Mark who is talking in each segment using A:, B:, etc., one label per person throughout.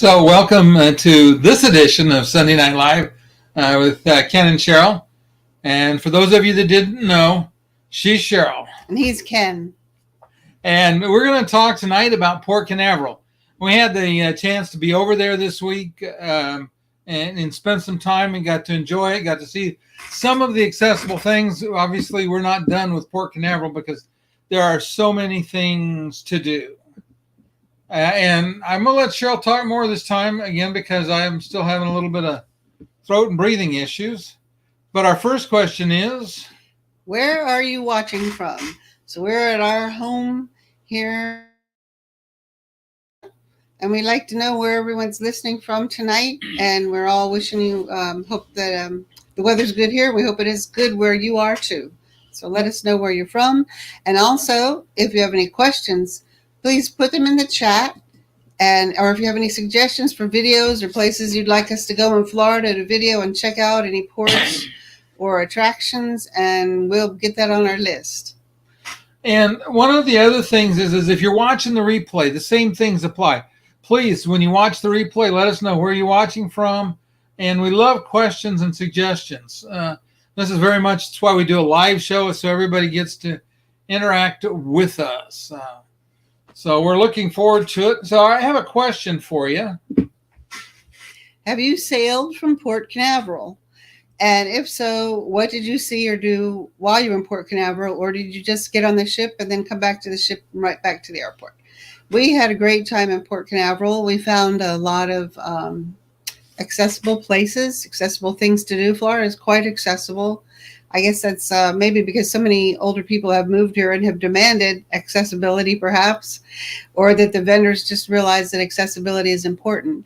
A: So welcome to this edition of Sunday Night Live with Ken and Cheryl. And for those of you that didn't know, she's Cheryl.
B: And he's Ken.
A: And we're going to talk tonight about Port Canaveral. We had the chance to be over there this week and spend some time and got to enjoy it, got to see some of the accessible things. Obviously, we're not done with Port Canaveral because there are so many things to do. And I'm going to let Cheryl talk more this time, again, because I'm still having a little bit of throat and breathing issues. But our first question is,
B: where are you watching from? So we're at our home here, and we'd like to know where everyone's listening from tonight. And we're all wishing you, hope that the weather's good here. We hope it is good where you are, too. So let us know where you're from. And also, if you have any questions, please put them in the chat, or if you have any suggestions for videos or places you'd like us to go in Florida to video and check out any ports or attractions, and we'll get that on our list.
A: And one of the other things is if you're watching the replay, the same things apply. Please, when you watch the replay, let us know where you're watching from, and we love questions and suggestions. This is very much that's why we do a live show, so everybody gets to interact with us. So we're looking forward to it. So I have a question for you.
B: Have you sailed from Port Canaveral? And if so, what did you see or do while you were in Port Canaveral? Or did you just get on the ship and then come back to the ship and right back to the airport? We had a great time in Port Canaveral. We found a lot of accessible places, accessible things to do. Florida is quite accessible. I guess that's maybe because so many older people have moved here and have demanded accessibility, perhaps, or that the vendors just realize that accessibility is important.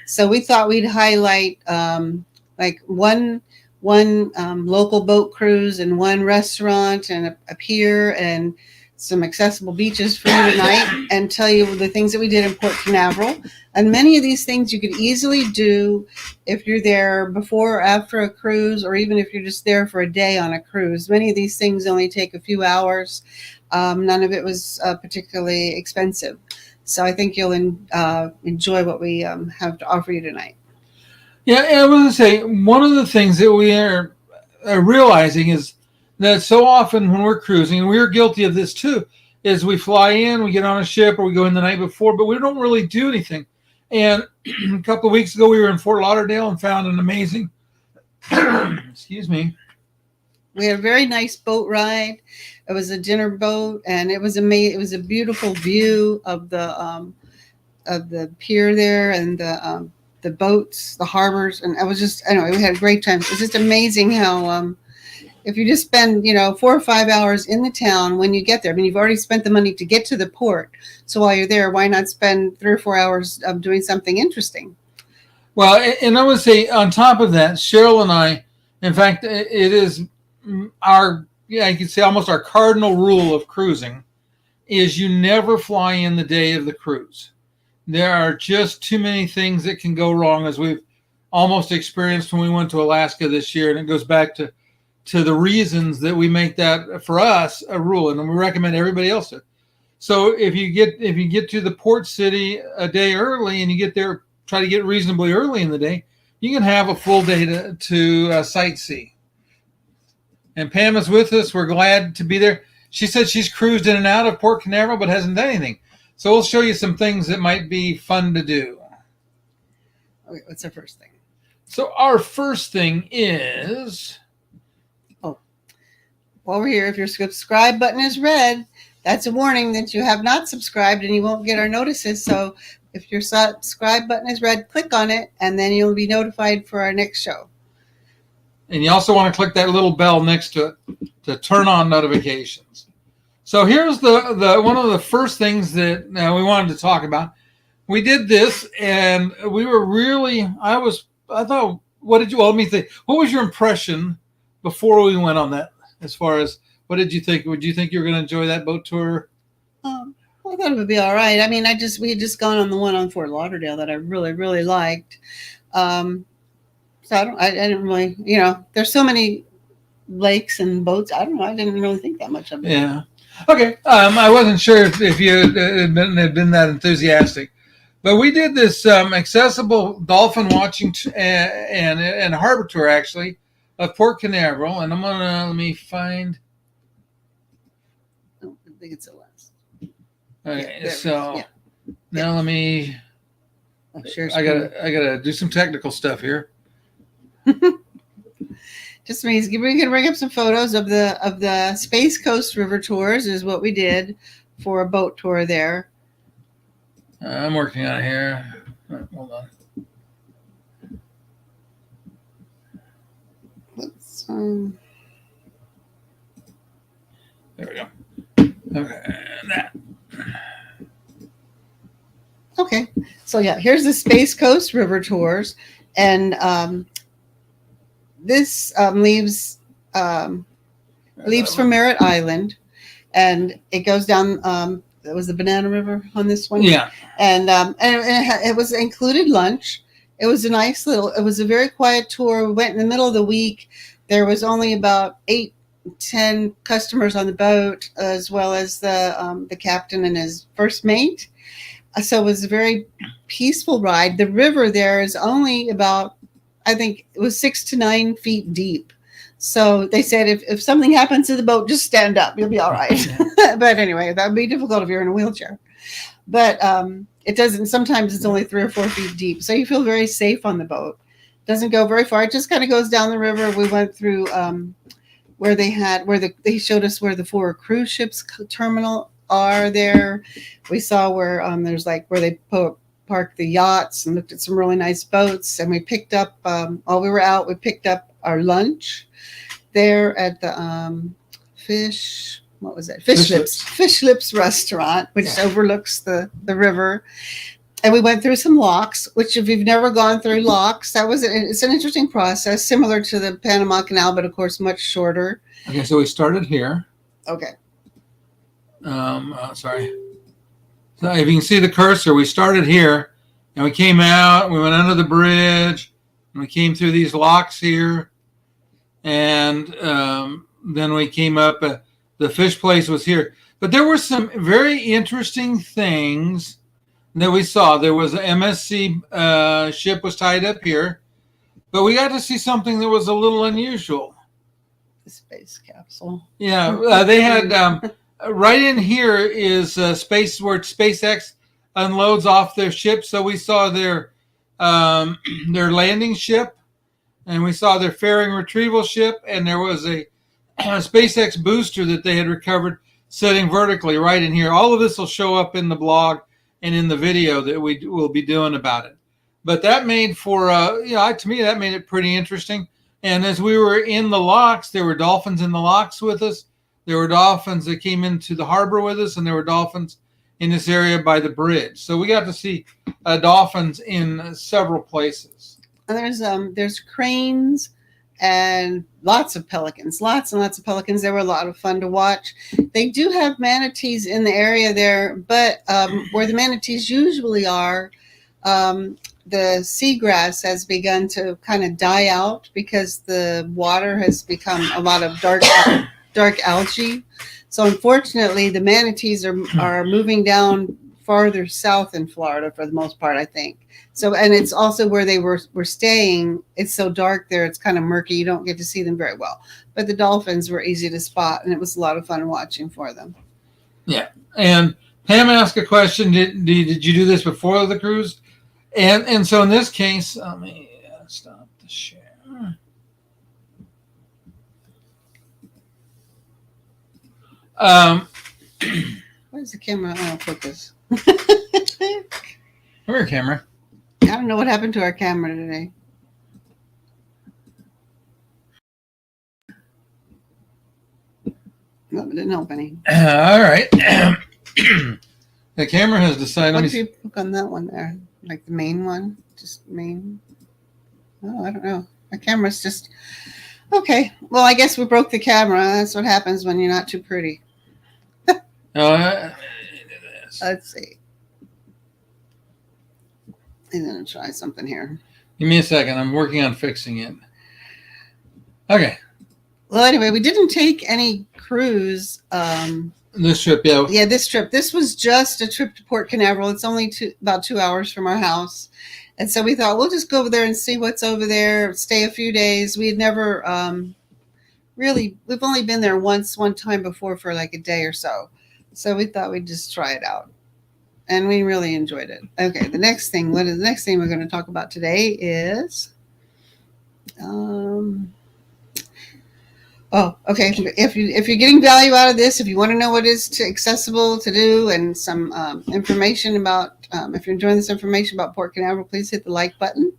B: So we thought we'd highlight like one local boat cruise and one restaurant and a pier and some accessible beaches for you tonight, and tell you the things that we did in Port Canaveral. And many of these things you could easily do if you're there before or after a cruise, or even if you're just there for a day on a cruise. Many of these things only take a few hours. None of it was particularly expensive. So I think you'll enjoy what we have to offer you tonight.
A: Yeah, I was going to say, one of the things that we are realizing is that so often when we're cruising, and we're guilty of this too, is we fly in, we get on a ship, or we go in the night before, but we don't really do anything. And a couple of weeks ago, we were in Fort Lauderdale and found an amazing, excuse me.
B: We had a very nice boat ride. It was a dinner boat, and it was amazing. It was a beautiful view of the pier there and the boats, the harbors, and it was just, anyway, we had a great time. It was just amazing how if you just spend 4 or 5 hours in the town when you get there, I mean, you've already spent the money to get to the port. So while you're there, why not spend 3 or 4 hours doing something interesting?
A: Well, and I would say on top of that, Cheryl and I, in fact, it is our, I could say almost our cardinal rule of cruising, is you never fly in the day of the cruise. There are just too many things that can go wrong, as we've almost experienced when we went to Alaska this year. And it goes back to the reasons that we make that, for us, a rule, and we recommend everybody else to. So if you get to the port city a day early and you get there, try to get reasonably early in the day, you can have a full day to sightsee. And Pam is with us. We're glad to be there. She said she's cruised in and out of Port Canaveral but hasn't done anything. So we'll show you some things that might be fun to do.
B: Okay, what's our first thing?
A: So our first thing is...
B: While we're here, if your subscribe button is red, that's a warning that you have not subscribed and you won't get our notices. So if your subscribe button is red, click on it, and then you'll be notified for our next show.
A: And you also want to click that little bell next to it to turn on notifications. So here's the one of the first things that we wanted to talk about. We did this, and we were really, I thought, let me think. What was your impression before we went on that? As far as, what did you think? Would you think you were going to enjoy that boat tour?
B: Well, I thought it would be all right. I mean, we had just gone on the one on Fort Lauderdale that I really, really liked. So I didn't really, there's so many lakes and boats. I don't know. I didn't really think that much of it.
A: Yeah. Okay. I wasn't sure if you had been that enthusiastic. But we did this accessible dolphin watching and harbor tour actually of Port Canaveral, and let me find.
B: Oh, I think it's the last.
A: Okay,
B: Yeah,
A: so
B: yeah.
A: now let me.
B: Oh, sure.
A: I gotta do some technical stuff here.
B: Just means we can bring up some photos of the Space Coast River tours is what we did for a boat tour there.
A: I'm working on it here. Hold on.
B: Let's
A: There we go. Okay, that.
B: Okay, so yeah, here's the Space Coast River tours, and this leaves from Merritt Island, and it goes down. It was the Banana River on this one.
A: Yeah,
B: and it was included lunch. It was a nice little. It was a very quiet tour. We went in the middle of the week. There was only about 8-10 customers on the boat, as well as the captain and his first mate. So it was a very peaceful ride. The river there is only about, I think it was 6 to 9 feet deep. So they said if something happens to the boat, just stand up. You'll be all right. But anyway, that would be difficult if you're in a wheelchair. But it doesn't. Sometimes it's only 3 or 4 feet deep. So you feel very safe on the boat. It doesn't go very far. It just kind of goes down the river. We went through where they showed us where the 4 cruise ships terminal are there. We saw where there's like where they parked the yachts and looked at some really nice boats. And we picked up while we were out, we picked up our lunch there at the Fish Lips restaurant, which overlooks the river. And we went through some locks, which if you've never gone through locks, it's an interesting process, similar to the Panama Canal, but of course much shorter.
A: Okay, so we started here.
B: Okay.
A: Sorry. So if you can see the cursor, we started here, and we came out. We went under the bridge, and we came through these locks here, and then we came up. The fish place was here, but there were some very interesting things that we saw. There was an MSC ship was tied up here, but we got to see something that was a little unusual.
B: The space capsule.
A: Yeah, they had right in here is space where SpaceX unloads off their ship. So we saw their landing ship, and we saw their fairing retrieval ship, and there was a SpaceX booster that they had recovered sitting vertically right in here. All of this will show up in the blog and in the video that we will be doing about it. But that made for, to me, that made it pretty interesting. And as we were in the locks, there were dolphins in the locks with us. There were dolphins that came into the harbor with us, and there were dolphins in this area by the bridge. So we got to see dolphins in several places.
B: And there's cranes and lots and lots of pelicans. They were a lot of fun to watch. They do have manatees in the area there, but where the manatees usually are, the seagrass has begun to kind of die out because the water has become a lot of dark algae. So unfortunately, the manatees are moving down farther south in Florida for the most part, I think. So, and it's also where they were staying. It's so dark there, it's kind of murky. You don't get to see them very well. But the dolphins were easy to spot, and it was a lot of fun watching for them.
A: Yeah. And Pam asked a question, did you do this before the cruise? And so in this case, let me stop the share.
B: Where's the camera? I'll focus.
A: Come here, camera.
B: I don't know what happened to our camera today. No, it didn't help any.
A: All right. The camera has decided.
B: What if you click on that one there? Like the main one? Just main? Oh, I don't know. My camera's just... Okay. Well, I guess we broke the camera. That's what happens when you're not too pretty. Let's see. I'm going to try something here.
A: Give me a second. I'm working on fixing it. Okay.
B: Well, anyway, we didn't take any cruise.
A: This trip, yeah.
B: Yeah, this trip. This was just a trip to Port Canaveral. It's only about 2 hours from our house. And so we thought we'll just go over there and see what's over there, stay a few days. We had never we've only been there one time before for like a day or so. So we thought we'd just try it out. And we really enjoyed it. Okay, the next thing we're going to talk about today is okay. If you're getting value out of this, if you want to know what is accessible to do and some information about, if you're enjoying this information about Port Canaveral, please hit the like button.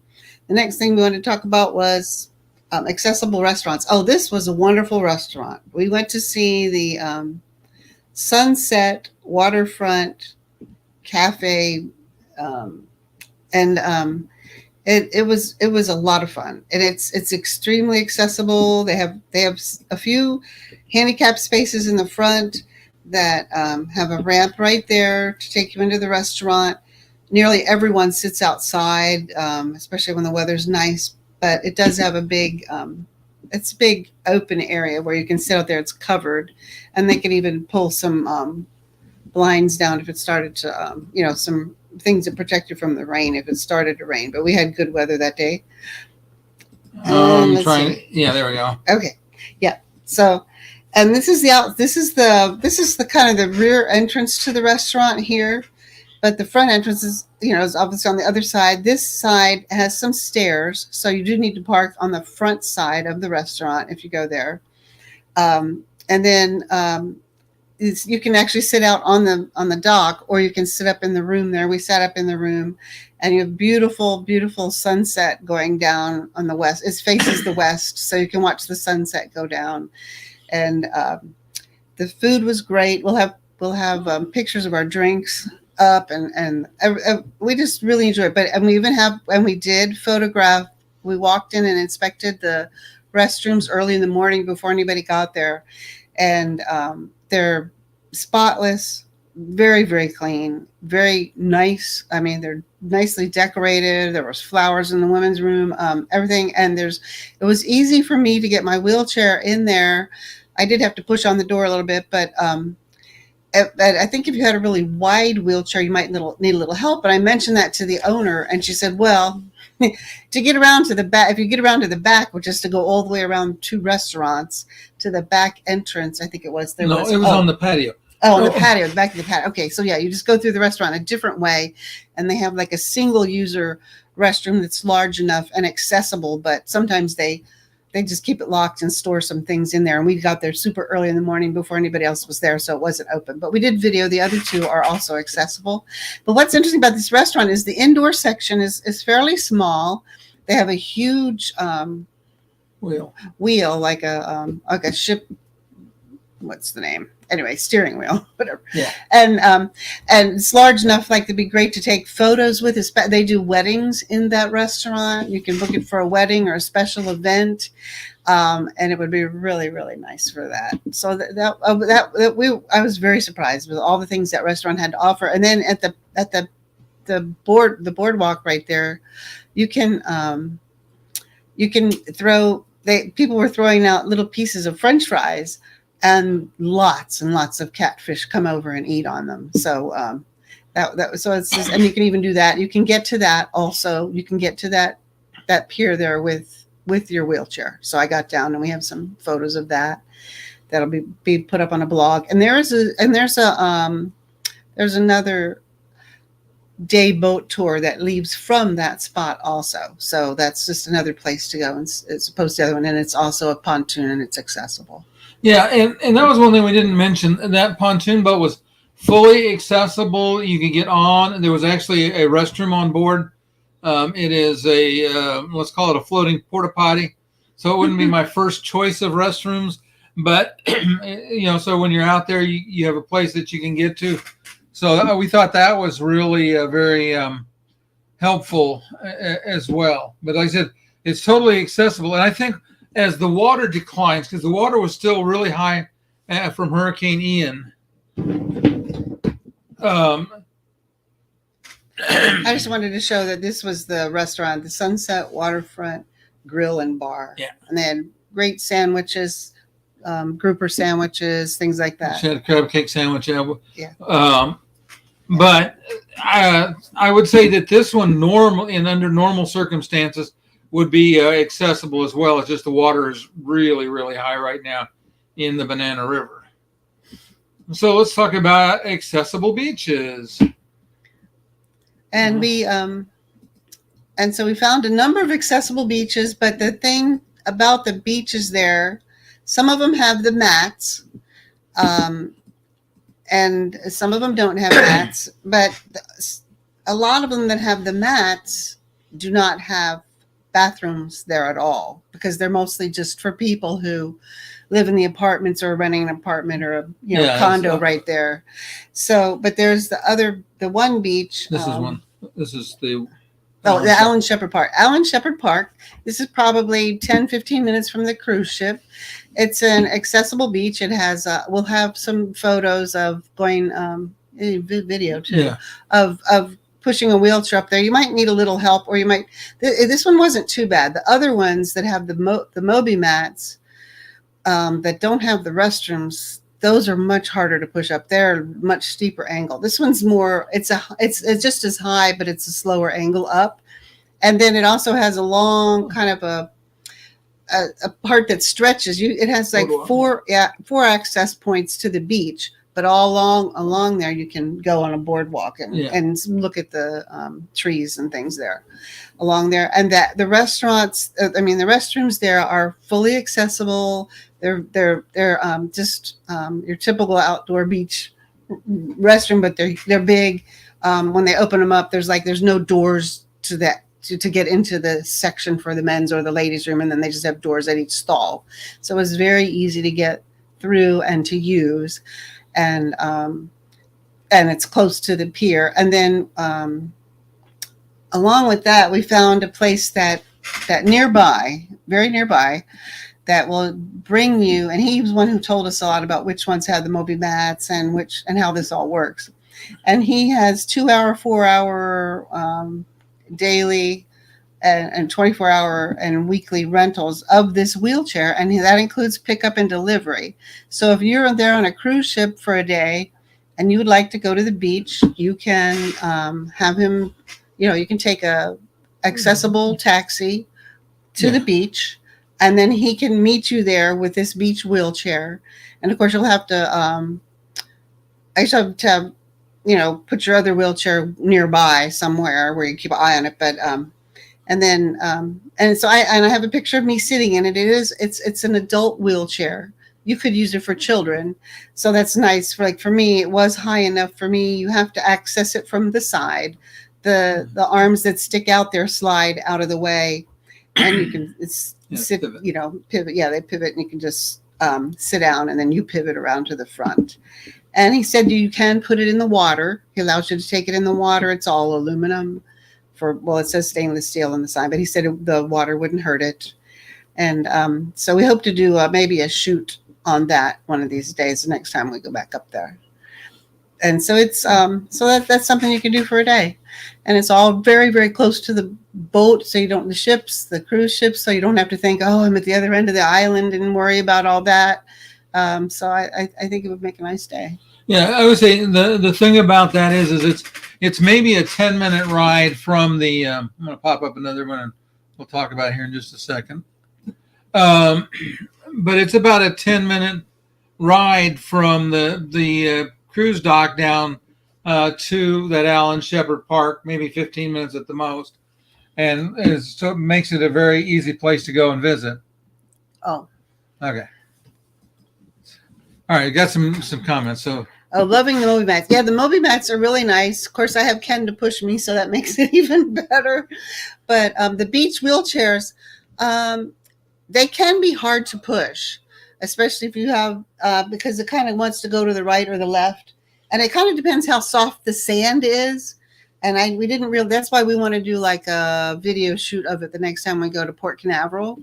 B: The next thing we wanted to talk about was accessible restaurants. Oh, this was a wonderful restaurant. We went to see the Sunset Waterfront Cafe, and it was a lot of fun, and it's extremely accessible. They have a few handicapped spaces in the front that have a ramp right there to take you into the restaurant. Nearly everyone sits outside, especially when the weather's nice. But it does have a big open area where you can sit out there. It's covered, and they can even pull some blinds down if it started to, some things that protect you from the rain if it started to rain. But we had good weather that day.
A: Yeah, there we go.
B: Okay, yeah. So, and this is the kind of the rear entrance to the restaurant here, but the front entrance is obviously on the other side. This side has some stairs, so you do need to park on the front side of the restaurant if you go there, and then. You can actually sit out on the dock, or you can sit up in the room there. We sat up in the room, and you have beautiful, beautiful sunset going down on the west. It faces the west, so you can watch the sunset go down. And the food was great. We'll have pictures of our drinks up, and we just really enjoyed it. And we did photograph. We walked in and inspected the restrooms early in the morning before anybody got there, and they're spotless, very, very clean, very nice. I mean, they're nicely decorated. There was flowers in the women's room, everything. And it was easy for me to get my wheelchair in there. I did have to push on the door a little bit, but I think if you had a really wide wheelchair, you might need a little help. But I mentioned that to the owner, and she said, well, to get around to the back, if you get around to the back, which is to go all the way around 2 restaurants to the back entrance, I think it was.
A: It was on the patio.
B: Oh, on the patio, the back of the patio. Okay, so yeah, you just go through the restaurant a different way, and they have like a single user restroom that's large enough and accessible, but sometimes they just keep it locked and store some things in there. And we got there super early in the morning before anybody else was there, so it wasn't open. But we did video. The other 2 are also accessible. But what's interesting about this restaurant is the indoor section is fairly small. They have a huge wheel like a ship. What's the name? Anyway, steering wheel, whatever.
A: Yeah.
B: And it's large enough, like it'd be great to take photos with. They do weddings in that restaurant. You can book it for a wedding or a special event, and it would be really, really nice for that. So I was very surprised with all the things that restaurant had to offer. And then at the boardwalk right there, you can throw. People were throwing out little pieces of French fries. And lots of catfish come over and eat on them. So so it's just, and you can even do that. You can get to that also. You can get to that pier there with your wheelchair. So I got down, and we have some photos of that. That'll be put up on a blog. And there's another day boat tour that leaves from that spot also. So that's just another place to go, and it's opposed to the other one. And it's also a pontoon, and it's accessible.
A: Yeah, and that was one thing we didn't mention. That pontoon boat was fully accessible. You could get on. There was actually a restroom on board. It is let's call it a floating porta potty. So it wouldn't be my first choice of restrooms, but so when you're out there, you have a place that you can get to. So we thought that was really very helpful as well. But like I said, it's totally accessible, and I think as the water declines, because the water was still really high from Hurricane Ian.
B: I just wanted to show that this was the restaurant, the Sunset Waterfront Grill and Bar.
A: Yeah.
B: And they had great sandwiches, grouper sandwiches, things like that.
A: She had a crab cake sandwich.
B: Yeah.
A: But I would say that this one, under normal circumstances, would be accessible as well. It's just the water is really, really high right now in the Banana River. So let's talk about accessible beaches.
B: And so we found a number of accessible beaches, but the thing about the beaches there, some of them have the mats, and some of them don't have mats, but a lot of them that have the mats do not have bathrooms there at all, because they're mostly just for people who live in the apartments or renting an apartment or a condo right there. So, but there's the one beach.
A: This is one. This is the
B: Alan Shepard Park. Alan Shepard Park. This is probably 10, 15 minutes from the cruise ship. It's an accessible beach. It has, we'll have some photos of going, video too, of pushing a wheelchair up there. You might need a little help, or you might, this one wasn't too bad. The other ones that have the Moby mats, that don't have the restrooms, those are much harder to push up. They're much steeper angle. This one's more, it's just as high, but it's a slower angle up. And then it also has a long kind of a part that stretches. It has like four access points to the beach, but all along there you can go on a boardwalk and look at the trees and things there along there. And that the restaurants, the restrooms there are fully accessible. They're just your typical outdoor beach restroom, but they're big. When they open them up, there's no doors to that to get into the section for the men's or the ladies' room, and then they just have doors at each stall. So it's very easy to get through and to use, and it's close to the pier. And then along with that, we found a place that nearby, very nearby, that will bring you, and he was one who told us a lot about which ones have the Moby mats and how this all works. And he has 2-hour, 4-hour daily and 24-hour and weekly rentals of this wheelchair, and that includes pickup and delivery. So if you're there on a cruise ship for a day and you would like to go to the beach, you can have him, you can take a accessible taxi to the beach, and then he can meet you there with this beach wheelchair. And of course, you'll have to, put your other wheelchair nearby somewhere where you keep an eye on it. But, so I have a picture of me sitting in it. It's an adult wheelchair. You could use it for children. So that's nice. For me, it was high enough for me. You have to access it from the side. The arms that stick out there slide out of the way, and you can pivot. Yeah, they pivot, and you can just sit down, and then you pivot around to the front. And he said you can put it in the water. He allows you to take it in the water. It's all aluminum. It says stainless steel on the side, but he said the water wouldn't hurt it. And so we hope to do maybe a shoot on that one of these days, the next time we go back up there. And so it's that's something you can do for a day. And it's all very, very close to the boat, so the cruise ships, so you don't have to think, I'm at the other end of the island and worry about all that. So I think it would make a nice day.
A: Yeah, I would say the thing about that is it's maybe a 10-minute ride from the. I'm going to pop up another one, and we'll talk about it here in just a second. But it's about a 10-minute ride from the cruise dock down to that Alan Shepard Park, maybe 15 minutes at the most, and so it makes it a very easy place to go and visit.
B: Oh,
A: okay. All right, got some comments. So,
B: loving the Moby mats. Yeah, the Moby mats are really nice. Of course, I have Ken to push me, so that makes it even better. But the beach wheelchairs, they can be hard to push, especially if you have because it kind of wants to go to the right or the left, and it kind of depends how soft the sand is. And we didn't really. That's why we want to do like a video shoot of it the next time we go to Port Canaveral.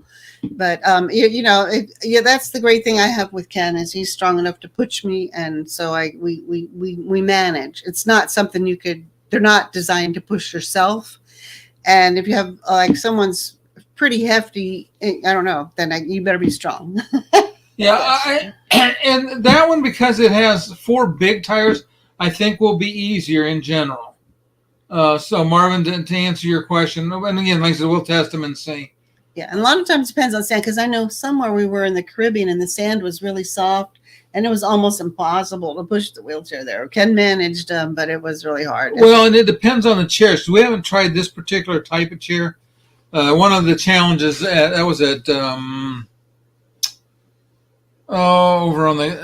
B: But that's the great thing I have with Ken is he's strong enough to push me, and so we manage. It's not something they're not designed to push yourself. And if you have like someone's pretty hefty, I don't know, then you better be strong.
A: Yeah, and that one, because it has 4 big tires, I think will be easier in general. So Marvin, to answer your question, and again, like I said, we'll test them and see.
B: Yeah, and a lot of times it depends on sand, because I know somewhere we were in the Caribbean and the sand was really soft and it was almost impossible to push the wheelchair there. Ken managed, but it was really hard.
A: Well, and it depends on the chair. So we haven't tried this particular type of chair. One of the challenges that was at over on the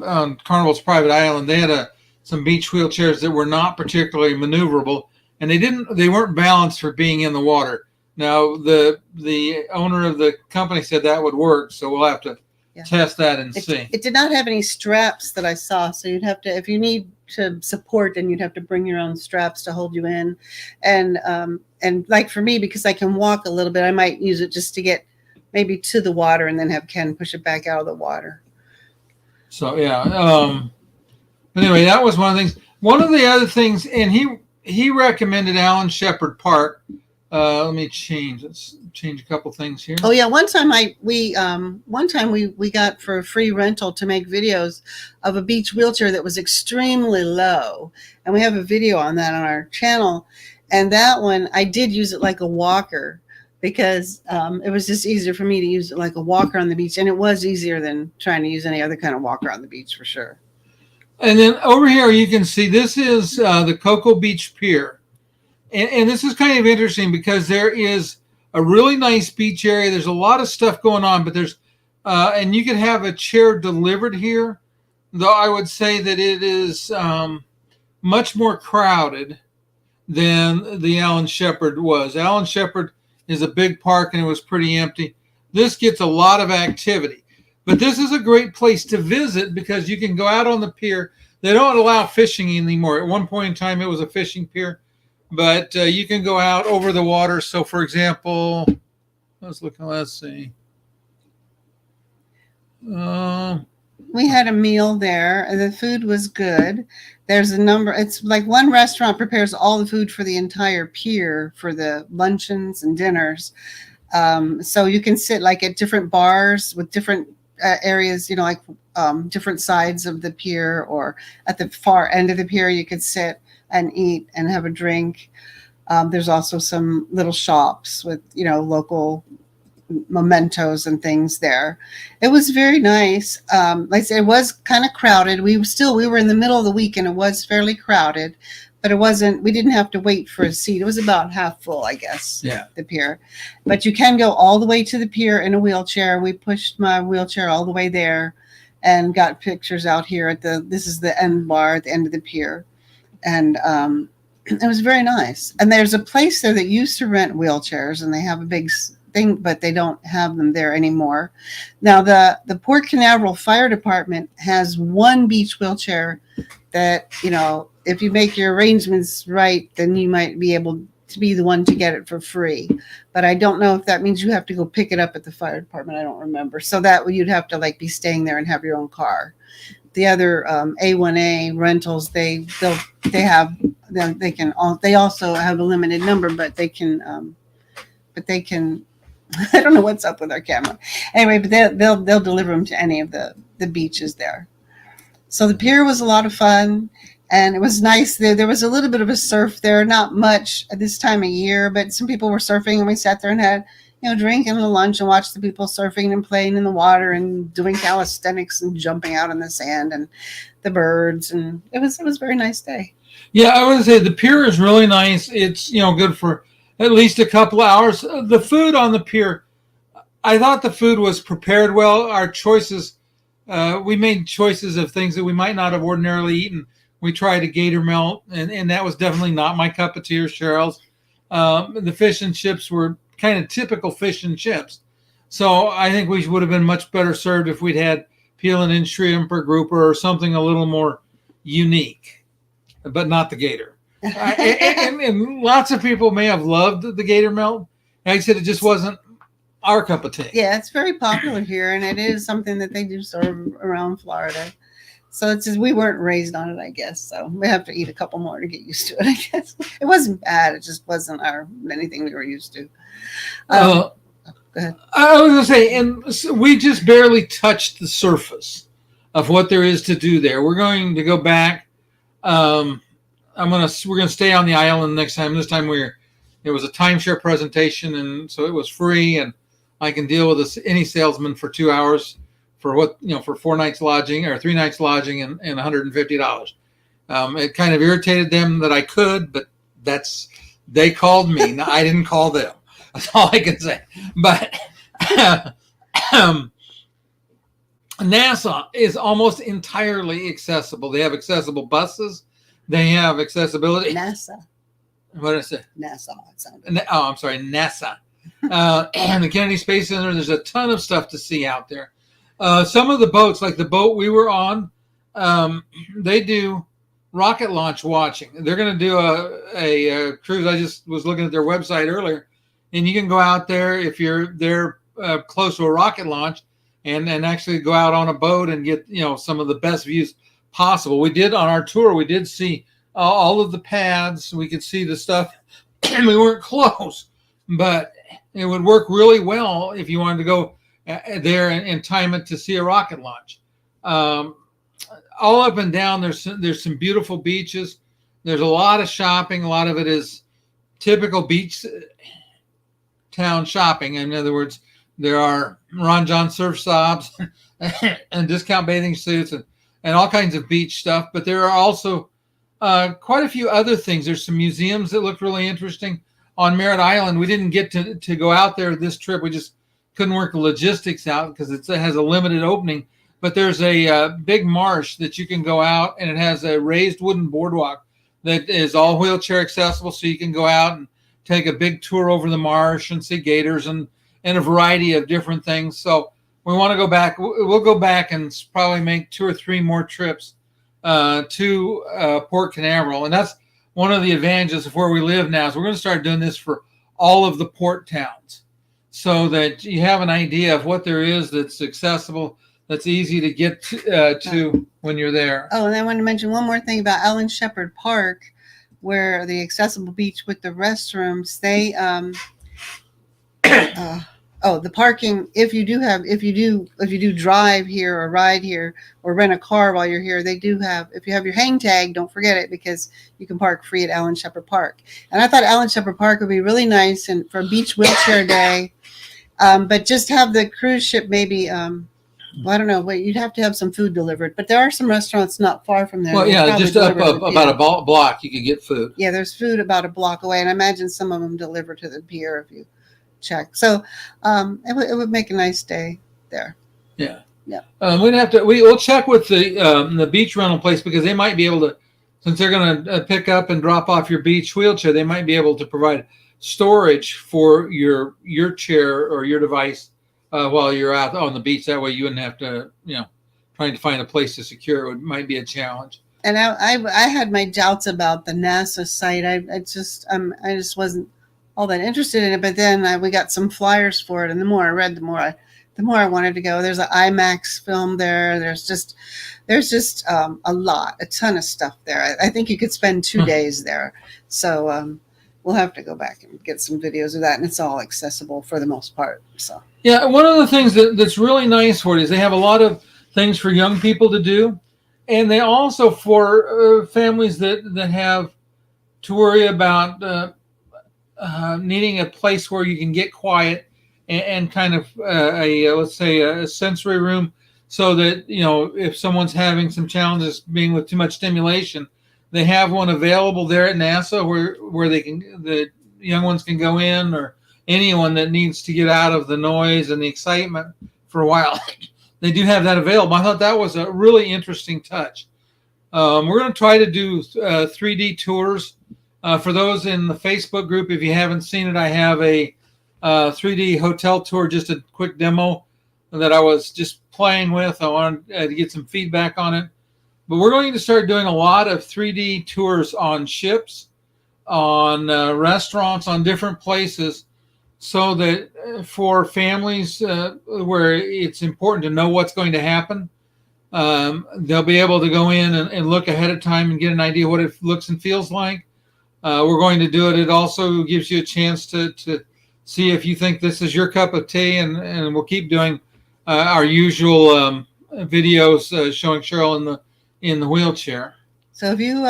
A: on Carnival's private island, they had some beach wheelchairs that were not particularly maneuverable, and they weren't balanced for being in the water. Now the owner of the company said that would work, so we'll have to test that and see.
B: It did not have any straps that I saw, so you'd have to, if you need to support, then you'd have to bring your own straps to hold you in, and like for me, because I can walk a little bit, I might use it just to get maybe to the water and then have Ken push it back out of the water.
A: So yeah, but anyway, that was one of the things. One of the other things, and he recommended Alan Shepard Park. Let me change. Let's change a couple things here.
B: Oh yeah, one time we got for a free rental to make videos of a beach wheelchair that was extremely low, and we have a video on that on our channel. And that one, I did use it like a walker, because it was just easier for me to use it like a walker on the beach, and it was easier than trying to use any other kind of walker on the beach for sure.
A: And then over here you can see this is the Cocoa Beach Pier. And this is kind of interesting because there is a really nice beach area. There's a lot of stuff going on, but there's and you can have a chair delivered here, though I would say that it is much more crowded than the Alan Shepard was. Alan Shepard is a big park and it was pretty empty. This gets a lot of activity. But this is a great place to visit because you can go out on the pier. They don't allow fishing anymore. At one point in time, it was a fishing pier. But you can go out over the water. So, for example, let's see.
B: We had a meal there, and the food was good. There's a number. It's like one restaurant prepares all the food for the entire pier for the luncheons and dinners. So you can sit like at different bars with different areas, like different sides of the pier, or at the far end of the pier, you could sit and eat and have a drink. There's also some little shops with, local mementos and things there. It was very nice. Like I said, it was kind of crowded. We were in the middle of the week and it was fairly crowded, but we didn't have to wait for a seat. It was about half full, I guess.
A: Yeah.
B: The pier, but you can go all the way to the pier in a wheelchair. We pushed my wheelchair all the way there and got pictures out here this is the end bar at the end of the pier. And it was very nice. And there's a place there that used to rent wheelchairs, and they have a big thing, but they don't have them there anymore. Now, the Port Canaveral Fire Department has one beach wheelchair that, if you make your arrangements right, then you might be able to be the one to get it for free. But I don't know if that means you have to go pick it up at the fire department. I don't remember. So that you'd have to be staying there and have your own car. The other A1A rentals, they also have a limited number, but they can I don't know what's up with our camera. Anyway, but they'll deliver them to any of the beaches there. So the pier was a lot of fun, and it was nice. There was a little bit of a surf there, not much at this time of year, but some people were surfing, and we sat there and had drink and a lunch and watch the people surfing and playing in the water and doing calisthenics and jumping out in the sand and the birds. And it was a very nice day.
A: Yeah, I would say the pier is really nice. It's, good for at least a couple of hours. The food on the pier, I thought the food was prepared well. Our choices, we made choices of things that we might not have ordinarily eaten. We tried a gator melt, and that was definitely not my cup of tea or Cheryl's. The fish and chips were kind of typical fish and chips. So I think we would have been much better served if we'd had peeling in shrimp or grouper or something a little more unique, but not the gator. and lots of people may have loved the gator melt. Like I said, it just wasn't our cup of tea.
B: Yeah, it's very popular here, and it is something that they do serve around Florida. So it's just, we weren't raised on it, I guess. So we have to eat a couple more to get used to it, I guess. It wasn't bad. It just wasn't anything we were used to. Go Go ahead.
A: I was going to say, and we just barely touched the surface of what there is to do there. We're going to go back. We're going to stay on the island next time. This time it was a timeshare presentation, and so it was free, and I can deal with any salesman for 2 hours for 4 nights lodging or 3 nights lodging and $150. It kind of irritated them that I could, but they called me. I didn't call them. That's all I can say. But Nassau is almost entirely accessible. They have accessible buses. They have accessibility.
B: NASA.
A: What did I say?
B: Nassau. It sounded.
A: Oh, I'm sorry, NASA. And the Kennedy Space Center. There's a ton of stuff to see out there. Some of the boats, like the boat we were on, they do rocket launch watching. They're going to do a cruise. I just was looking at their website earlier, and you can go out there if you're there close to a rocket launch and actually go out on a boat and get some of the best views possible. We did on our tour. We did see all of the pads. We could see the stuff, and we weren't close, but it would work really well if you wanted to go there and time it to see a rocket launch. All up and down, there's some beautiful beaches. There's a lot of shopping. A lot of it is typical beach town shopping. In other words, there are Ron John surf stops and discount bathing suits and all kinds of beach stuff. But there are also quite a few other things. There's some museums that look really interesting on Merritt Island. We didn't get to go out there this trip. We just couldn't work the logistics out because it has a limited opening. But there's a big marsh that you can go out, and it has a raised wooden boardwalk that is all wheelchair accessible. So you can go out and take a big tour over the marsh and see gators and a variety of different things. So we want to go back. We'll go back and probably make 2 or 3 more trips to Port Canaveral. And that's one of the advantages of where we live now. So we're going to start doing this for all of the port towns so that you have an idea of what there is that's accessible, that's easy to get to when you're there.
B: Oh, and I want to mention one more thing about Ellen Shepard Park, where the accessible beach with the restrooms, they the parking, if you do drive here or ride here or rent a car while you're here, they do have, if you have your hang tag, don't forget it, because you can park free at Ellen Shepard Park. And I thought Ellen Shepard Park would be really nice and for beach wheelchair day. But just have the cruise ship maybe I don't know. Wait, you'd have to have some food delivered, but there are some restaurants not far from there.
A: Well, yeah, just up about a block, you could get food.
B: Yeah, there's food about a block away, and I imagine some of them deliver to the pier if you check. So it would make a nice day there.
A: Yeah,
B: yeah.
A: We'll check with the beach rental place because they might be able to, since they're going to pick up and drop off your beach wheelchair, they might be able to provide storage for your chair or your device. While you're out on the beach, that way you wouldn't have to, trying to find a place to secure it might be a challenge.
B: And I had my doubts about the NASA site. I just wasn't all that interested in it. But then we got some flyers for it, and the more I read, the more I wanted to go. There's an IMAX film there. There's just a ton of stuff there. I think you could spend 2 days there. So we'll have to go back and get some videos of that, and it's all accessible for the most part. So.
A: Yeah, one of the things that's really nice for it is they have a lot of things for young people to do, and they also for families that have to worry about needing a place where you can get quiet and kind of let's say a sensory room, so that if someone's having some challenges being with too much stimulation, they have one available there at NASA where the young ones can go in, or anyone that needs to get out of the noise and the excitement for a while. They do have that available. I thought that was a really interesting touch. We're going to try to do 3D tours. For those in the Facebook group, if you haven't seen it, I have a 3D hotel tour, just a quick demo that I was just playing with. I wanted to get some feedback on it. But we're going to start doing a lot of 3D tours on ships, on restaurants, on different places, so that for families where it's important to know what's going to happen, they'll be able to go in and look ahead of time and get an idea what it looks and feels like. We're going to do it. It also gives you a chance to see if you think this is your cup of tea, and we'll keep doing our usual videos showing Cheryl in the wheelchair.
B: So if you'd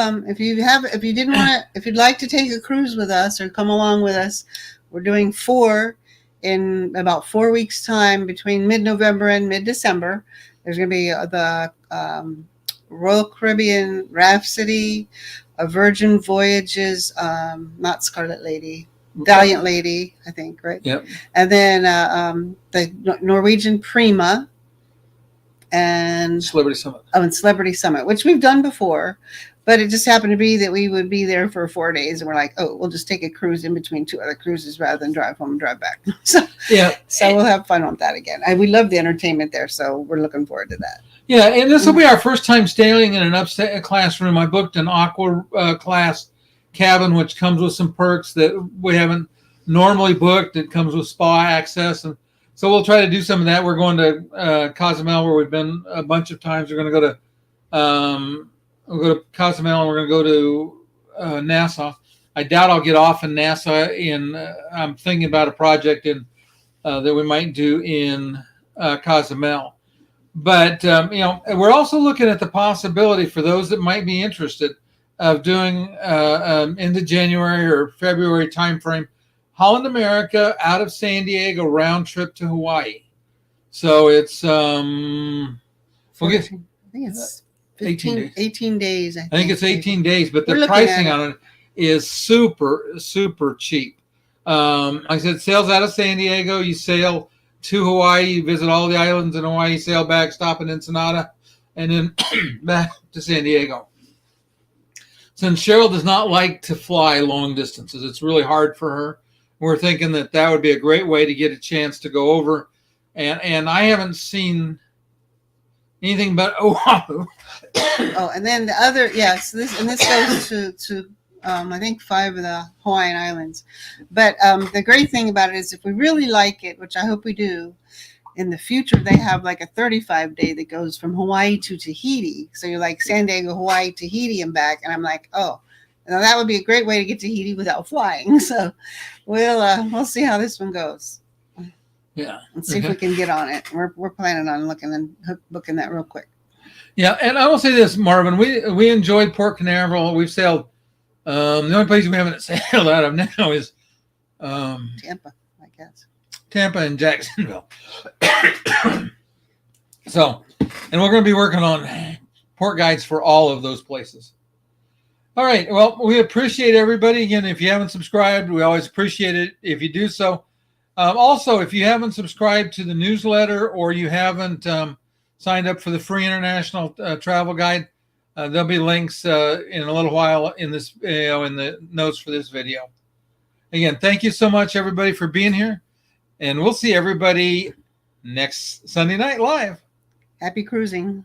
B: like to take a cruise with us or come along with us, we're doing 4 in about 4 weeks time between mid-November and mid-December. There's going to be the Royal Caribbean Rhapsody, a Virgin Voyages, not Scarlet Lady, Valiant Lady, I think, right?
A: Yep.
B: And then the Norwegian Prima and
A: Celebrity Summit.
B: Oh, and Celebrity Summit, which we've done before, but it just happened to be that we would be there for 4 days, and we're like, oh, we'll just take a cruise in between 2 other cruises rather than drive home and drive back. So we'll have fun with that again. We love the entertainment there, so we're looking forward to that.
A: Yeah, and this will be our first time staying in an upstairs classroom. I booked an aqua class cabin, which comes with some perks that we haven't normally booked. It comes with spa access, and so we'll try to do some of that. We're going to Cozumel, where we've been a bunch of times. We're going to go to we'll go to Cozumel, and we're going to go to Nassau. I doubt I'll get off in Nassau. I'm thinking about a project that we might do in Cozumel. But we're also looking at the possibility for those that might be interested of doing in the January or February timeframe, Holland America out of San Diego round trip to Hawaii. So it's I think
B: it's
A: 18 days.
B: 18 days.
A: I think it's 18 days, but the pricing on it is super, super cheap. Like I said, sails out of San Diego. You sail to Hawaii, you visit all the islands in Hawaii, sail back, stop in Ensenada, and then back to San Diego. Since Cheryl does not like to fly long distances, it's really hard for her. We're thinking that would be a great way to get a chance to go over. And I haven't seen anything but Oahu.
B: Oh, and then the other, so this goes to I think 5 of the Hawaiian Islands. But the great thing about it is if we really like it, which I hope we do, in the future they have like a 35-day that goes from Hawaii to Tahiti. So you're like San Diego, Hawaii, Tahiti, and back. And I'm like, oh, now that would be a great way to get to Tahiti without flying. So we'll see how this one goes.
A: Yeah,
B: and see if we can get on it. We're planning on looking and booking that real quick.
A: Yeah, and I will say this, Marvin, we enjoyed Port Canaveral. We've sailed. The only place we haven't sailed out of now is
B: Tampa, I guess.
A: Tampa and Jacksonville. So, and we're going to be working on port guides for all of those places. All right. Well, we appreciate everybody. Again, if you haven't subscribed, we always appreciate it if you do so. Also, if you haven't subscribed to the newsletter or you haven't signed up for the free international travel guide, there'll be links in a little while in this in the notes for this video. Again, thank you so much, everybody, for being here, and we'll see everybody next Sunday night live.
B: Happy cruising.